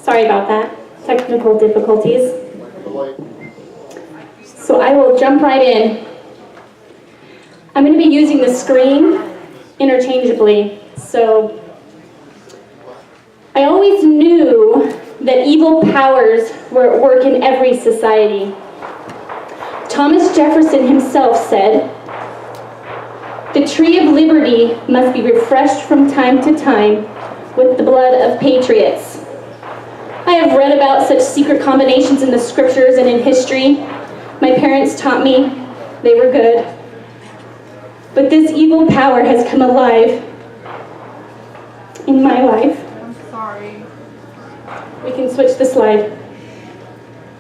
Sorry about that. Technical difficulties. So I will jump right in. I'm going to be using the screen interchangeably. So I always knew that evil powers were at work in every society. Thomas Jefferson himself said, "The tree of liberty must be refreshed from time to time with the blood of patriots." I have read about such secret combinations in the scriptures and in history. My parents taught me they were good. But this evil power has come alive in my life. I'm sorry. We can switch the slide.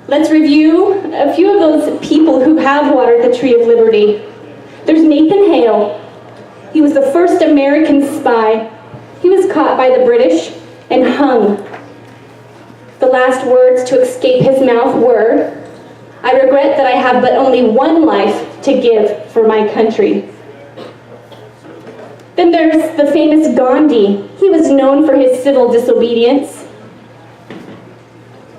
Let's review a few of those people who have watered the tree of liberty. There's Nathan Hale. He was the first American spy. He was caught by the British and hung. The last words to escape his mouth were, "I regret that I have but only one life to give for my country." Then there's the famous Gandhi. He was known for his civil disobedience.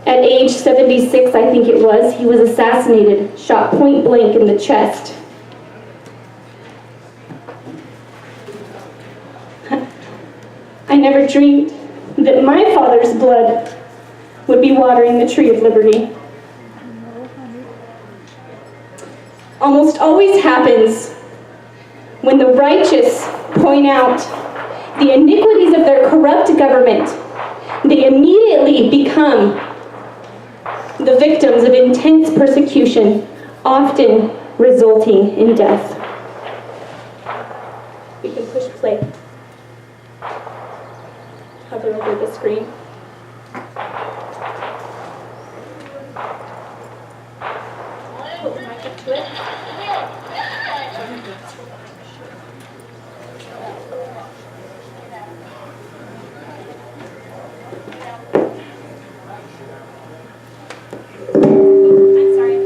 At age 76, I think it was, he was assassinated, shot point blank in the chest. I never dreamed that my father's blood would be watering the tree of liberty. Almost always happens when the righteous point out the iniquities of their corrupt government. They immediately become the victims of intense persecution, often resulting in death. We can push play. Hover over the screen. Put the mic up to it. I'm sorry.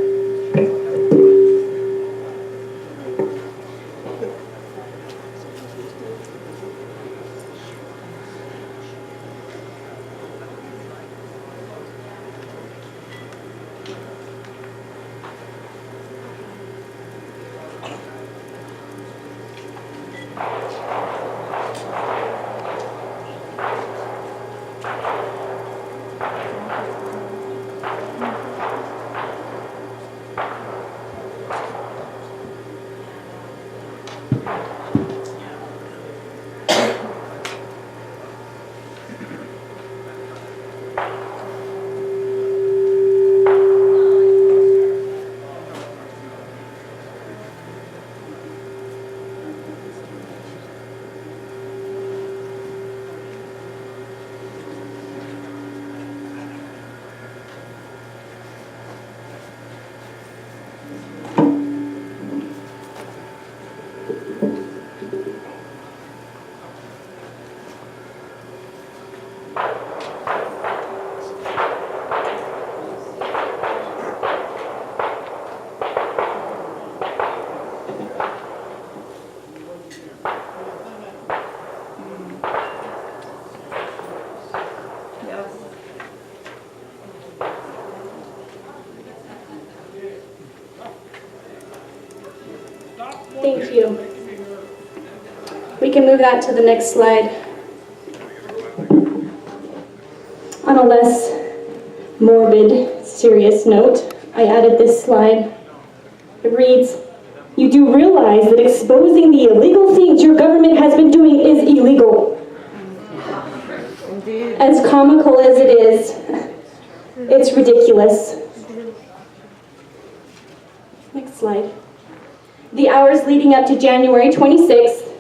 Thank you. We can move that to the next slide. On a less morbid, serious note, I added this slide. It reads, "You do realize that exposing the illegal things your government has been doing is illegal." Indeed. As comical as it is, it's ridiculous. Next slide. The hours leading up to January 26th,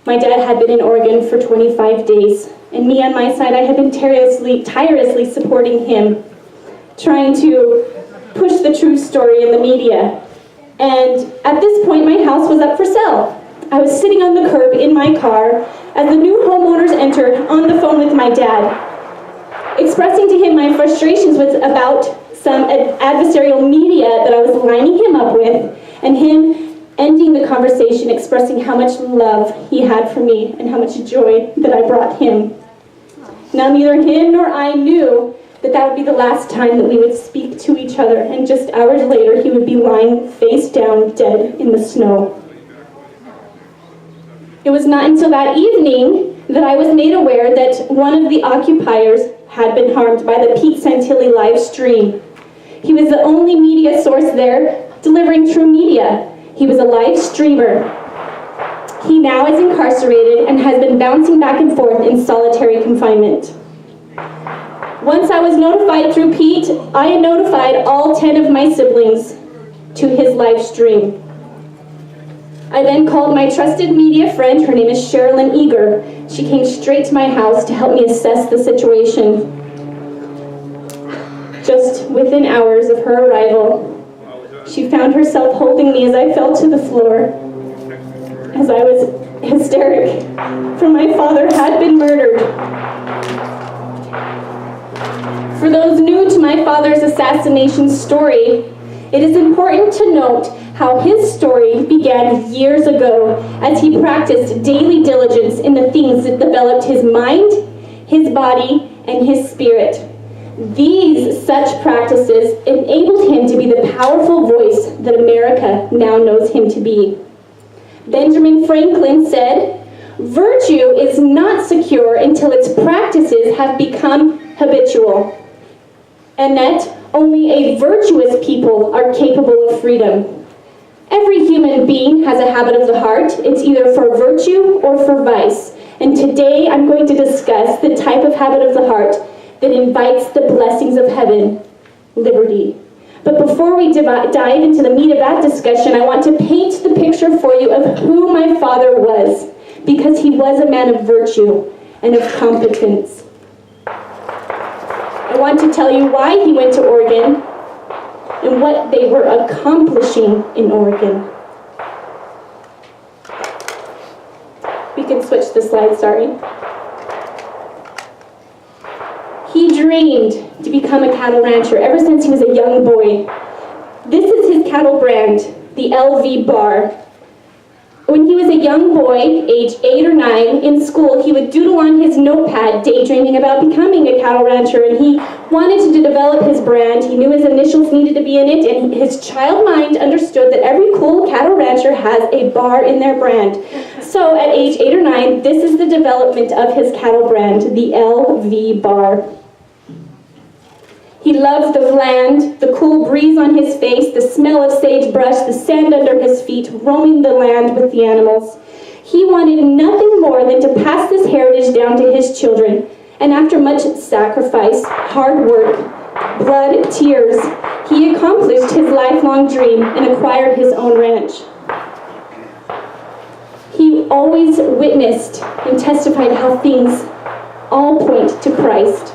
my dad had been in Oregon for 25 days, and me on my side, I had been tirelessly supporting him, trying to push the true story in the media. And at this point, my house was up for sale. I was sitting on the curb in my car as the new homeowners entered on the phone with my dad, expressing to him my frustrations about some adversarial media that I was lining him up with, and him ending the conversation expressing how much love he had for me and how much joy that I brought him. Now, neither him nor I knew that that would be the last time that we would speak to each other, and just hours later, he would be lying face down, dead in the snow. It was not until that evening that I was made aware that one of the occupiers had been harmed by the Pete Santilli live stream. He was the only media source there delivering true media. He was a live streamer. He now is incarcerated and has been bouncing back and forth in solitary confinement. Once I was notified through Pete, I had notified all 10 of my siblings to his live stream. I then called my trusted media friend. Her name is Sherilyn Eager. She came straight to my house to help me assess the situation. Just within hours of her arrival, she found herself holding me as I fell to the floor, as I was hysteric, for my father had been murdered. For those new to my father's assassination story, it is important to note how his story began years ago as he practiced daily diligence in the things that developed his mind, his body, and his spirit. These such practices enabled him to be the powerful voice that America now knows him to be. Benjamin Franklin said, "Virtue is not secure until its practices have become habitual, and that only a virtuous people are capable of freedom." Every human being has a habit of the heart. It's either for virtue or for vice. And today I'm going to discuss the type of habit of the heart that invites the blessings of heaven, liberty. But before we dive into the meat of that discussion, I want to paint the picture for you of who my father was, because he was a man of virtue and of competence. I want to tell you why he went to Oregon and what they were accomplishing in Oregon. We can switch the slide, sorry. He dreamed to become a cattle rancher ever since he was a young boy. This is his cattle brand, the LV bar. When he was a young boy, age 8 or 9, in school, he would doodle on his notepad, daydreaming about becoming a cattle rancher, and he wanted to develop his brand. He knew his initials needed to be in it, and his child mind understood that every cool cattle rancher has a bar in their brand. So at age 8 or 9, this is the development of his cattle brand, the LV bar. He loved the land, the cool breeze on his face, the smell of sagebrush, the sand under his feet, roaming the land with the animals. He wanted nothing more than to pass this heritage down to his children. And after much sacrifice, hard work, blood, tears, he accomplished his lifelong dream and acquired his own ranch. He always witnessed and testified how things all point to Christ.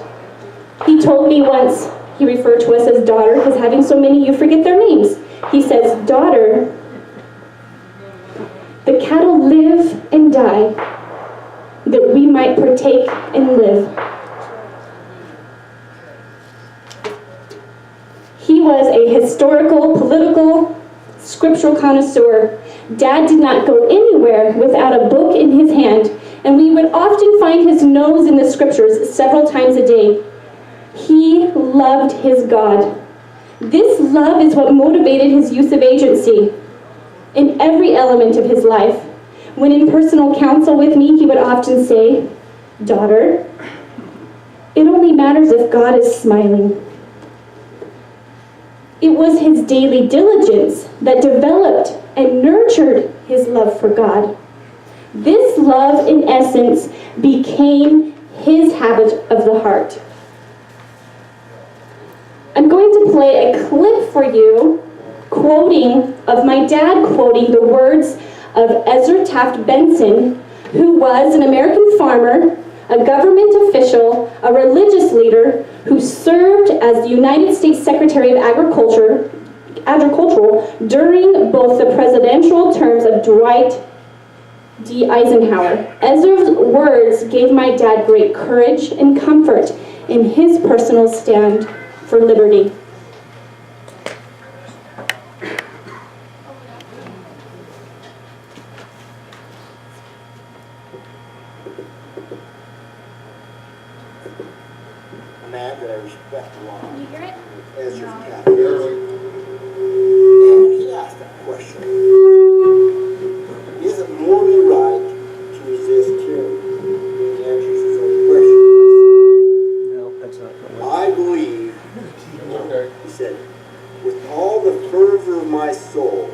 He told me once, he referred to us as daughter, because having so many, you forget their names. He says, "Daughter, the cattle live and die, that we might partake and live." He was a historical, political, scriptural connoisseur. Dad did not go anywhere without a book in his hand, and we would often find his nose in the scriptures several times a day. He loved his God. This love is what motivated his use of agency in every element of his life. When in personal counsel with me, he would often say, "Daughter, it only matters if God is smiling." It was his daily diligence that developed and nurtured his love for God. This love, in essence, became his habit of the heart. I'm going to play a clip for you of my dad quoting the words of Ezra Taft Benson, who was an American farmer, a government official, a religious leader who served as the United States Secretary of Agricultural during both the presidential terms of Dwight D. Eisenhower. Ezra's words gave my dad great courage and comfort in his personal stand for liberty. man that I respect a lot. Can you hear it? Ezra Catholic. And he asked that question. Is it morally right to resist tyranny? And he answers his own question. No, that's not the way. I believe, he said, with all the fervor of my soul,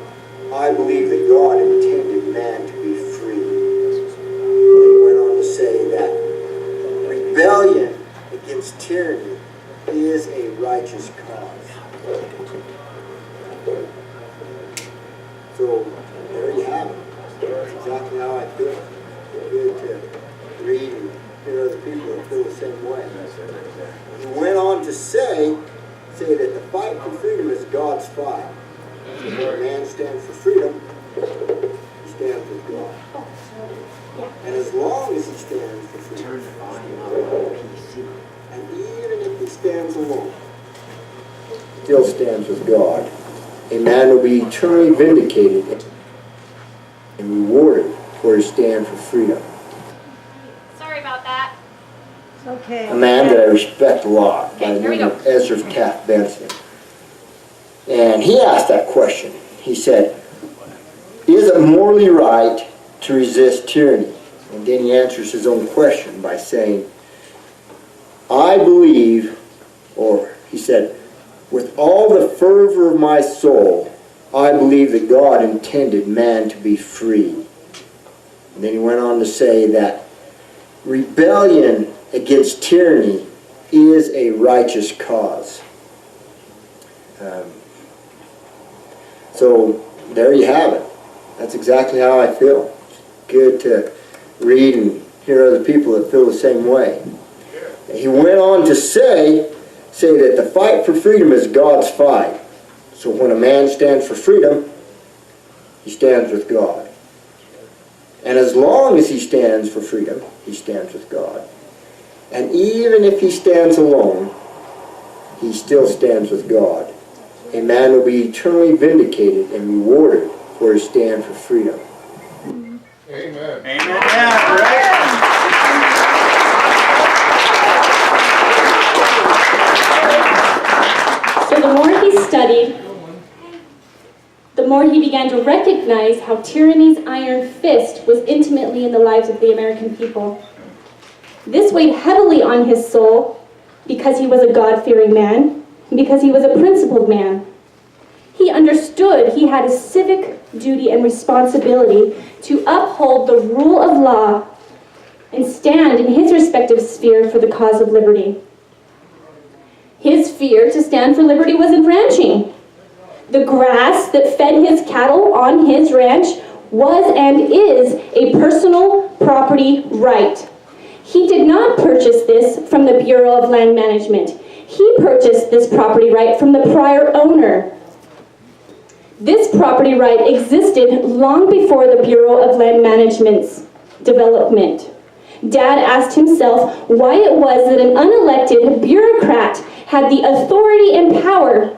I believe that God intended man to be free. And he went on to say that rebellion against tyranny is a righteous cause. So, there you have it. That's exactly how I feel. It's good to read and hear other people that feel the same way. He went on to say that the fight for freedom is God's fight. So when a man stands for freedom, he stands with God. And as long as he stands for freedom, and even if he stands alone, still stands with God, a man will be eternally vindicated and rewarded for his stand for freedom. Sorry about that. Okay. A man that I respect a lot by the Okay, here we name go. of Ezra Taft Benson. And he asked that question. He said, is it morally right to resist tyranny? And then he answers his own question by saying, I believe, or he said, with all the fervor of my soul, I believe that God intended man to be free. And then he went on to say that rebellion against tyranny is a righteous cause. So there you have it. That's exactly how I feel. Good to read and hear other people that feel the same way. He went on to say that the fight for freedom is God's fight. So when a man stands for freedom, he stands with God. And as long as he stands for freedom, he stands with God. And even if he stands alone, he still stands with God. A man will be eternally vindicated and rewarded for his stand for freedom. Amen. Amen. Yeah, right. So the more he studied, the more he began to recognize how tyranny's iron fist was intimately in the lives of the American people. This weighed heavily on his soul because he was a God-fearing man, and because he was a principled man. He understood he had a civic duty and responsibility to uphold the rule of law and stand in his respective sphere for the cause of liberty. His fear to stand for liberty was in ranching. The grass that fed his cattle on his ranch was and is a personal property right. He did not purchase this from the Bureau of Land Management. He purchased this property right from the prior owner. This property right existed long before the Bureau of Land Management's development. Dad asked himself why it was that an unelected bureaucrat had the authority and power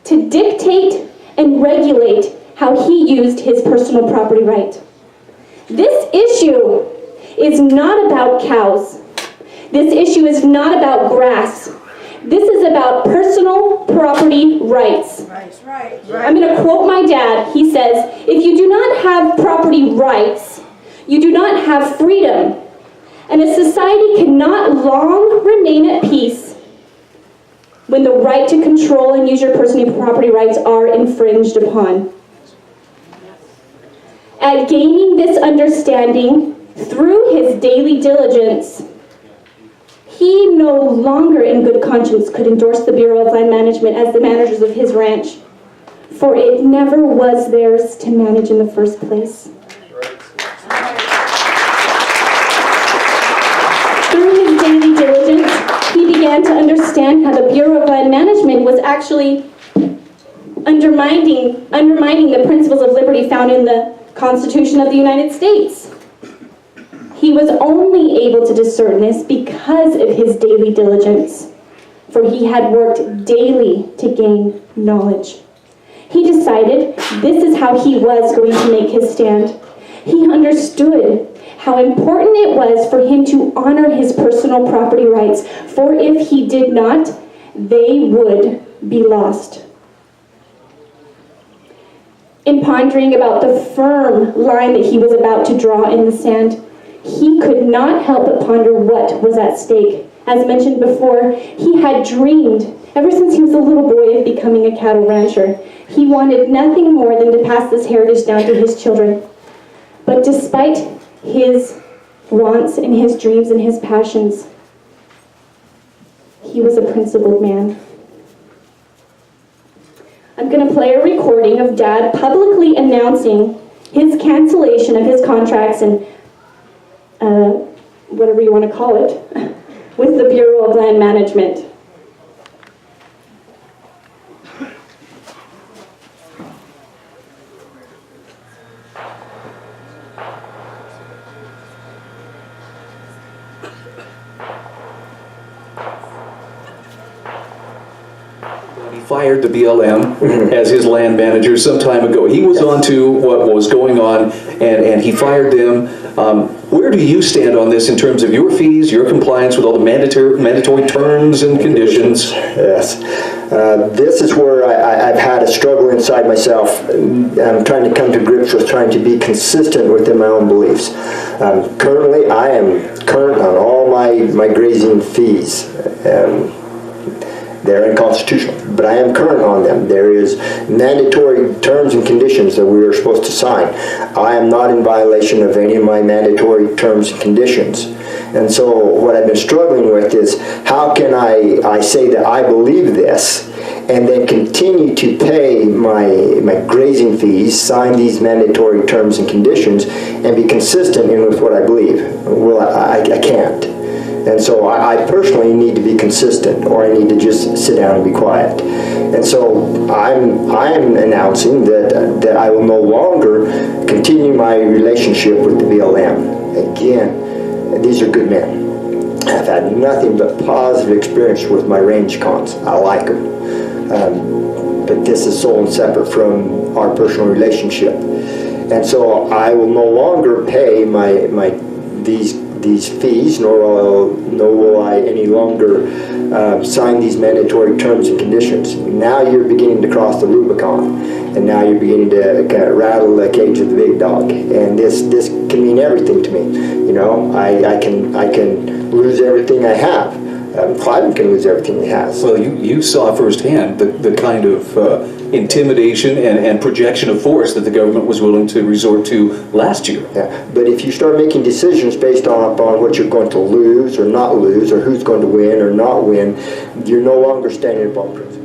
to dictate and regulate how he used his personal property right. This issue is not about cows. This issue is not about grass. This is about personal property rights. Right. I'm going to quote my dad. He says, if you do not have property rights, you do not have freedom. And a society cannot long remain at peace when the right to control and use your personal property rights are infringed upon. At gaining this understanding through his daily diligence, he no longer in good conscience could endorse the Bureau of Land Management as the managers of his ranch, for it never was theirs to manage in the first place. Through his daily diligence, he began to understand how the Bureau of Land Management was actually undermining the principles of liberty found in the Constitution of the United States. He was only able to discern this because of his daily diligence, for he had worked daily to gain knowledge. He decided this is how he was going to make his stand. He understood how important it was for him to honor his personal property rights, for if he did not, they would be lost. In pondering about the firm line that he was about to draw in the sand, he could not help but ponder what was at stake. As mentioned before, he had dreamed, ever since he was a little boy, of becoming a cattle rancher. He wanted nothing more than to pass this heritage down to his children. But despite his wants and his dreams and his passions, he was a principled man. I'm going to play a recording of Dad publicly announcing his cancellation of his contracts and whatever you want to call it, with the Bureau of Land Management. He fired the BLM as his land manager some time ago. He was on to what was going on, and he fired them. Where do you stand on this in terms of your fees, your compliance with all the mandatory terms and conditions? Yes. This is where I've had a struggle inside myself. I'm trying to come to grips with trying to be consistent within my own beliefs. Currently, I am current on all my grazing fees. They're unconstitutional, but I am current on them. There is mandatory terms and conditions that we are supposed to sign. I am not in violation of any of my mandatory terms and conditions. And so what I've been struggling with is, how can I say that I believe this and then continue to pay my grazing fees, sign these mandatory terms and conditions, and be consistent in with what I believe? Well, I can't. And so I personally need to be consistent, or I need to just sit down and be quiet. And so I'm announcing that I will no longer continue my relationship with the BLM. Again, these are good men. I've had nothing but positive experience with my range cons. I like them. But this is so separate from our personal relationship. And so I will no longer pay these fees, nor will I any longer sign these mandatory terms and conditions. Now you're beginning to cross the Rubicon, and now you're beginning to kind of rattle the cage of the big dog. And this can mean everything to me. You know, I can lose everything I have. Clive can lose everything he has. Well, you saw firsthand the kind of intimidation and projection of force that the government was willing to resort to last year. Yeah, but if you start making decisions based upon what you're going to lose or not lose, or who's going to win or not win, you're no longer standing upon principle.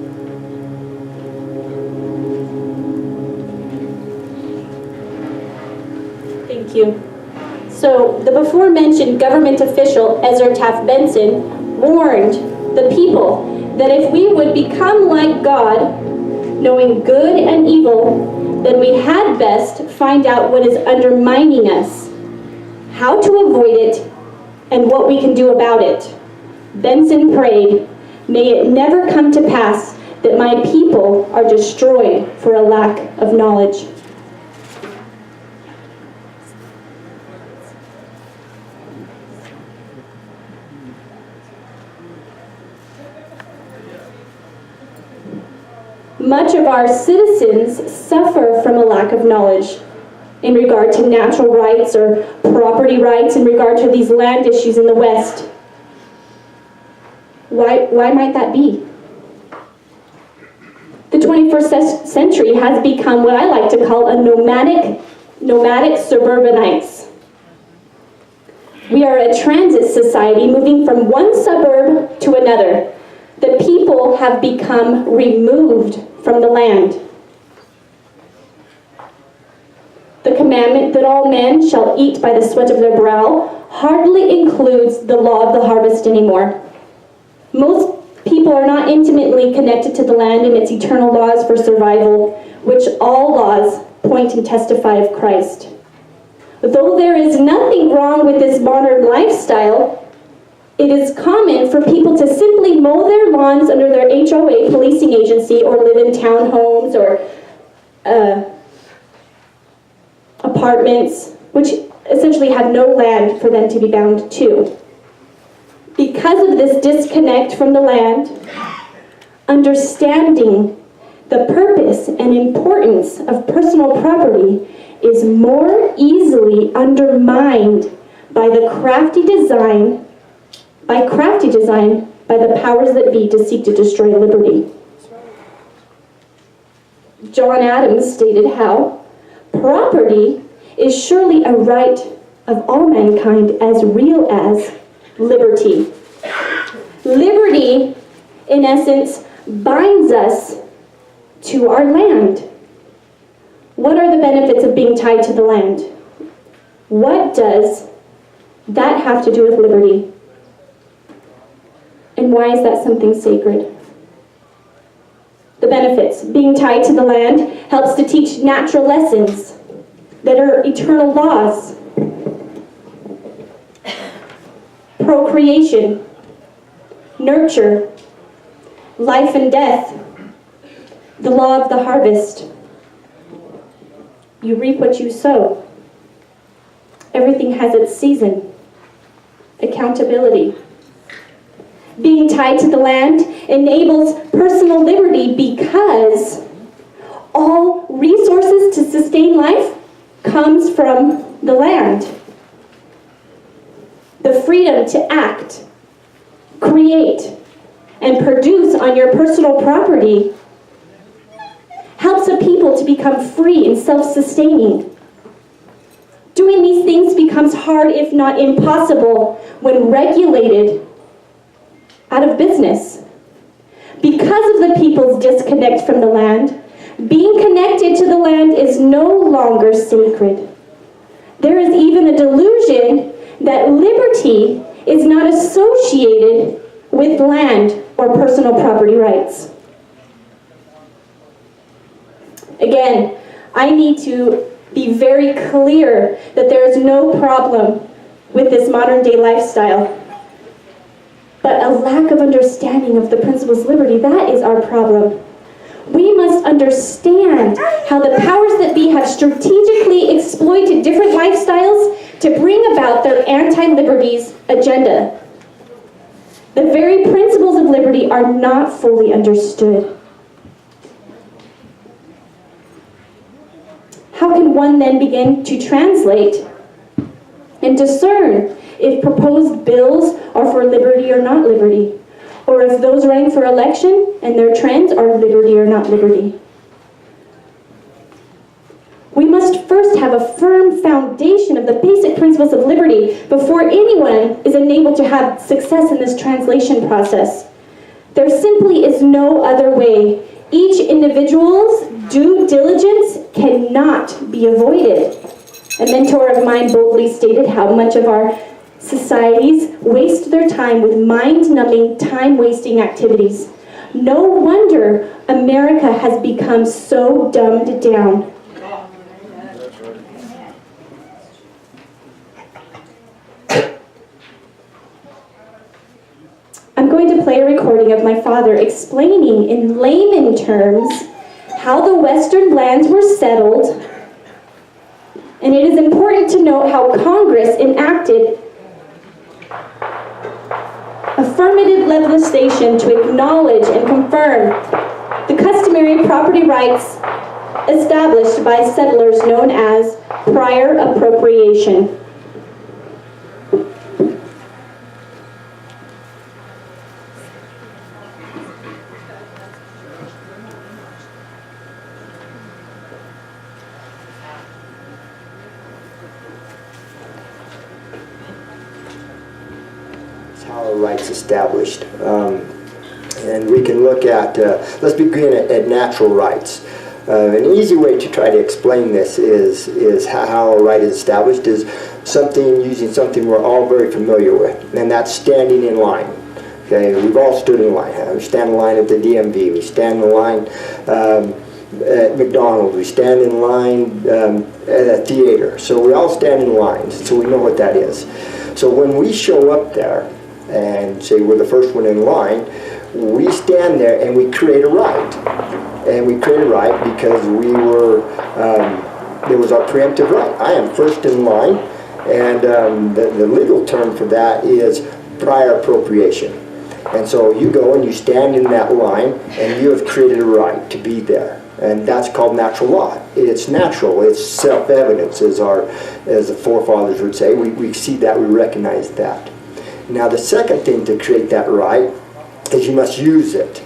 Thank you. So, the before-mentioned government official, Ezra Taft Benson, warned the people that if we would become like God, knowing good and evil, then we had best find out what is undermining us, how to avoid it, and what we can do about it. Benson prayed, "May it never come to pass that my people are destroyed for a lack of knowledge." Much of our citizens suffer from a lack of knowledge in regard to natural rights or property rights, in regard to these land issues in the West. Why might that be? The 21st century has become what I like to call a nomadic suburbanites. We are a transit society moving from one suburb to another. The people have become removed from the land. The commandment that all men shall eat by the sweat of their brow hardly includes the law of the harvest anymore. Most people are not intimately connected to the land and its eternal laws for survival, which all laws point and testify of Christ. Though there is nothing wrong with this modern lifestyle, it is common for people to simply mow their lawns under their HOA policing agency, or live in townhomes or apartments, which essentially have no land for them to be bound to. Because of this disconnect from the land, understanding the purpose and importance of personal property is more easily undermined by crafty design by the powers that be to seek to destroy liberty. John Adams stated how property is surely a right of all mankind as real as liberty. Liberty, in essence, binds us to our land. What are the benefits of being tied to the land? What does that have to do with liberty? And why is that something sacred? The benefits. Being tied to the land helps to teach natural lessons that are eternal laws. Procreation, nurture, life and death, the law of the harvest. You reap what you sow. Everything has its season. Accountability. Being tied to the land enables personal liberty because all resources to sustain life comes from the land. The freedom to act, create, and produce on your personal property helps a people to become free and self-sustaining. Doing these things becomes hard, if not impossible, when regulated out of business. Because of the people's disconnect from the land, being connected to the land is no longer sacred. There is even a delusion that liberty is not associated with land or personal property rights. Again, I need to be very clear that there is no problem with this modern day lifestyle. But a lack of understanding of the principles of liberty, that is our problem. We must understand how the powers that be have strategically exploited different lifestyles to bring about their anti-liberties agenda. The very principles of liberty are not fully understood. How can one then begin to translate and discern if proposed bills are for liberty or not liberty, or if those running for election and their trends are liberty or not liberty? We must first have a firm foundation of the basic principles of liberty before anyone is enabled to have success in this translation process. There simply is no other way. Each individual's due diligence cannot be avoided. A mentor of mine boldly stated how much of our societies waste their time with mind-numbing, time-wasting activities. No wonder America has become so dumbed down. I'm going to play a recording of my father explaining in layman terms how the Western lands were settled, and it is important to note how Congress enacted affirmative legislation to acknowledge and confirm the customary property rights established by settlers known as prior appropriation. How are rights established? And we can look at, let's begin at natural rights. An easy way to try to explain this is how a right is established is using something we're all very familiar with, and that's standing in line. Okay, we've all stood in line. We stand in line at the DMV, we stand in line at McDonald's, we stand in line at a theater. So we all stand in lines, so we know what that is. So when we show up there and say we're the first one in line, we stand there and we create a right. And we create a right because we were, it was our preemptive right. I am first in line, And the legal term for that is prior appropriation. And so you go and you stand in that line and you have created a right to be there. And that's called natural law. It's natural, it's self-evidence, as the forefathers would say. We see that, we recognize that. Now the second thing to create that right is you must use it.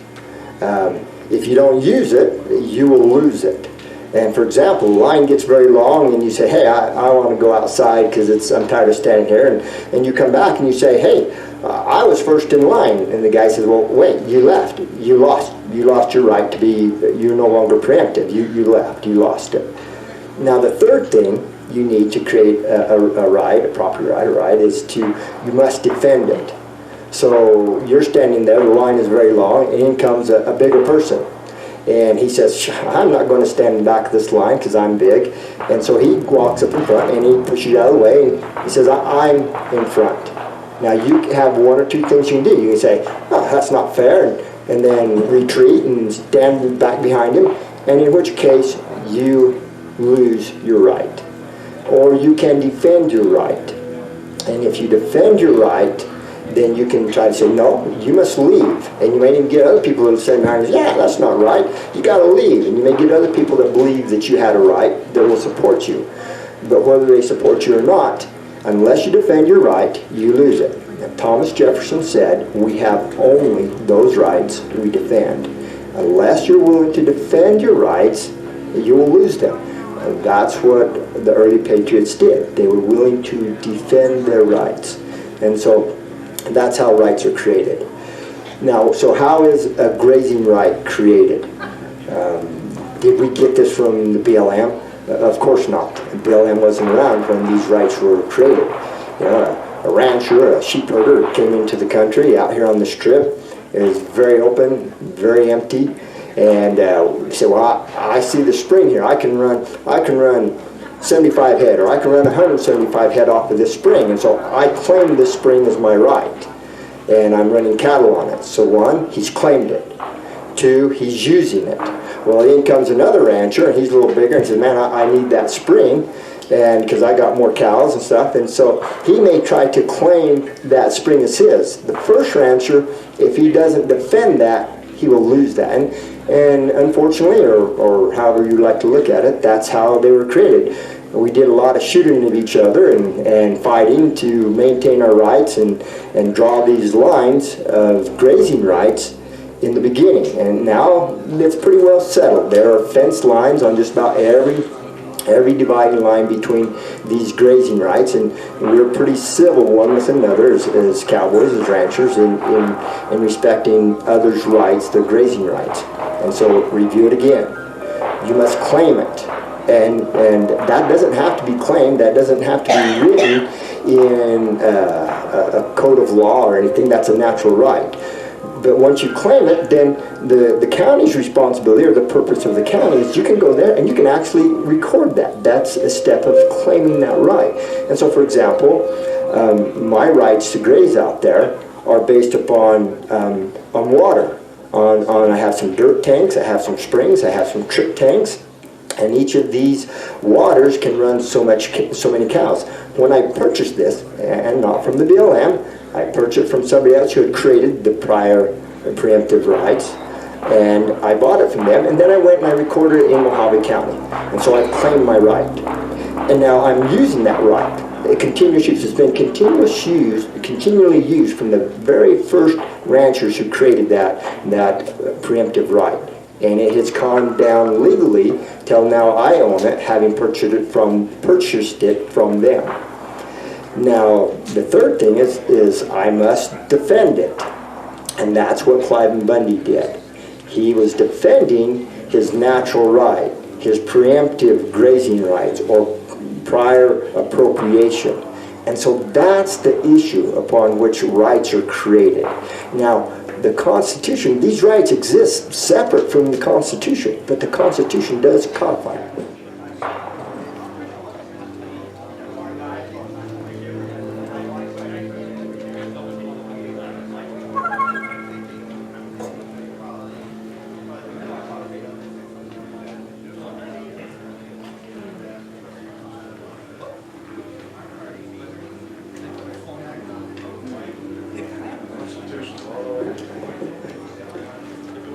If you don't use it, you will lose it. And for example, the line gets very long and you say, hey, I want to go outside because I'm tired of standing here. And you come back and you say, hey, I was first in line. And the guy says, well, wait, you left. You lost your right to be, you're no longer preemptive. You left, you lost it. Now the third thing you need to create a right, a proper right, a right, is you must defend it. So you're standing there, the line is very long, and in comes a bigger person. And he says, I'm not going to stand in the back of this line because I'm big. And so he walks up in front and he pushes you out of the way and he says, I'm in front. Now you have one or two things you can do. You can say, oh, that's not fair, and then retreat and stand back behind him, and in which case you lose your right. Or you can defend your right. And if you defend your right, then you can try to say, no, you must leave. And you may even get other people that will say, yeah, that's not right. You got to leave. And you may get other people that believe that you had a right that will support you. But whether they support you or not, unless you defend your right, you lose it. And Thomas Jefferson said, we have only those rights we defend. Unless you're willing to defend your rights, you will lose them. And that's what the early patriots did. They were willing to defend their rights. And so that's how rights are created. Now, so how is a grazing right created? Did we get this from the BLM? Of course not. The BLM wasn't around when these rights were created. You know, a rancher, a sheep herder came into the country out here on the strip. It was very open, very empty, and he said, well, I see the spring here. I can run 75 head, or I can run 175 head off of this spring, and so I claim this spring as my right, and I'm running cattle on it. So one, he's claimed it. Two, he's using it. Well, in comes another rancher, and he's a little bigger, and says, man, I need that spring, and because I got more cows and stuff, and so he may try to claim that spring as his. The first rancher, if he doesn't defend that, he will lose that. And unfortunately, or however you like to look at it, that's how they were created. We did a lot of shooting at each other and fighting to maintain our rights and draw these lines of grazing rights in the beginning. And now it's pretty well settled. There are fence lines on just about every dividing line between these grazing rights, and we're pretty civil one with another as cowboys, as ranchers, in respecting others' rights, their grazing rights. And so review it again. You must claim it, and that doesn't have to be claimed, that doesn't have to be written in a code of law or anything. That's a natural right. But once you claim it, then the county's responsibility, or the purpose of the county, is you can go there and you can actually record that. That's a step of claiming that right. And so, for example, my rights to graze out there are based upon water. I have some dirt tanks, I have some springs, I have some trip tanks, and each of these waters can run so many cows. When I purchased this, and not from the BLM, I purchased from somebody else who had created the prior preemptive rights, and I bought it from them, and then I went and I recorded it in Mojave County. And so I claimed my right. And now I'm using that right. Continuous use has been continually used from the very first ranchers who created that preemptive right. And it has gone down legally till now I own it, having purchased it from them. Now, the third thing is I must defend it. And that's what Cliven Bundy did. He was defending his natural right, his preemptive grazing rights, or prior appropriation. And so that's the issue upon which rights are created. Now, the Constitution, these rights exist separate from the Constitution, but the Constitution does codify it.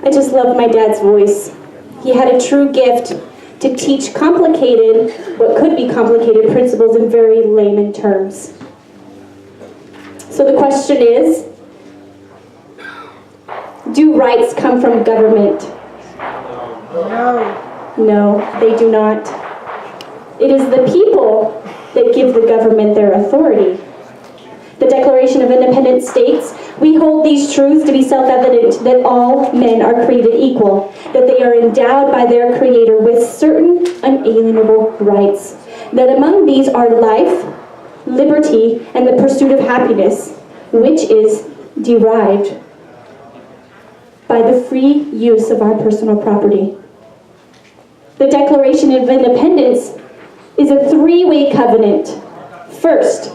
I just love my dad's voice. He had a true gift to teach what could be complicated principles in very layman terms. So the question is, do rights come from government? No. No, they do not. It is the people that give the government their authority. The Declaration of Independence states, "We hold these truths to be self-evident, that all men are created equal, that they are endowed by their Creator with certain unalienable rights, that among these are life, liberty, and the pursuit of happiness, which is derived by the free use of our personal property." The Declaration of Independence is a three-way covenant. First,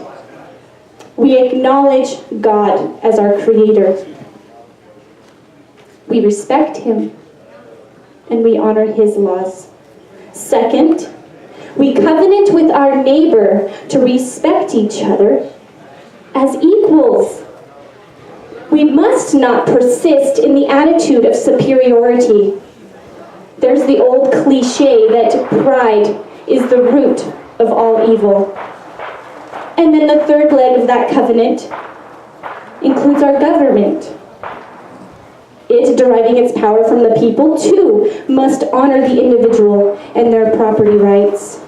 we acknowledge God as our Creator. We respect Him, and we honor His laws. Second, we covenant with our neighbor to respect each other as equals. We must not persist in the attitude of superiority. There's the old cliche that pride is the root of all evil. And then the third leg of that covenant includes our government. It, deriving its power from the people, too, must honor the individual and their property rights.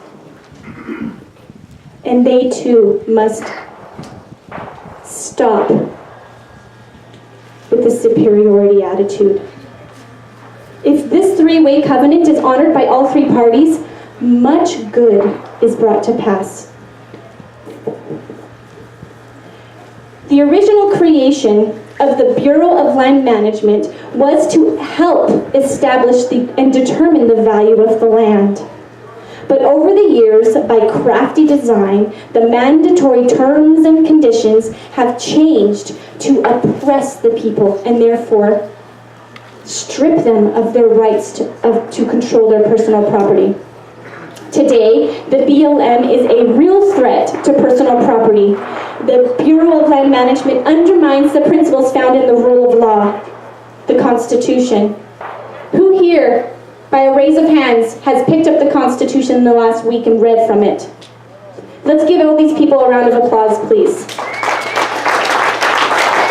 And they, too, must stop with the superiority attitude. If this three-way covenant is honored by all three parties, much good is brought to pass. The original creation of the Bureau of Land Management was to help establish and determine the value of the land. But over the years, by crafty design, the mandatory terms and conditions have changed to oppress the people and therefore strip them of their rights to control their personal property. Today, the BLM is a real threat to personal property. The Bureau of Land Management undermines the principles found in the rule of law, the Constitution. Who here, by a raise of hands, has picked up the Constitution in the last week and read from it? Let's give all these people a round of applause, please.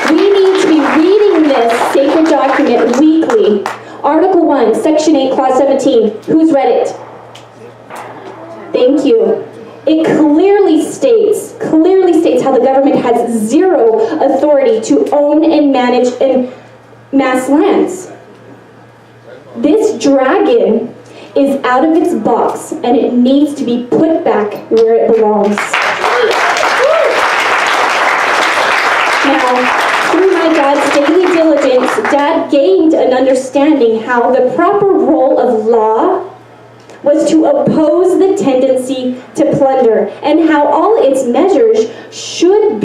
We need to be reading this sacred document weekly. Article 1, Section 8, Clause 17. Who's read it? Thank you. It clearly states how the government has zero authority to own and manage mass lands. This dragon is out of its box and it needs to be put back where it belongs. Now, through my dad's daily diligence, Dad gained an understanding how the proper role of law was to oppose the tendency to plunder, and how all its measures should be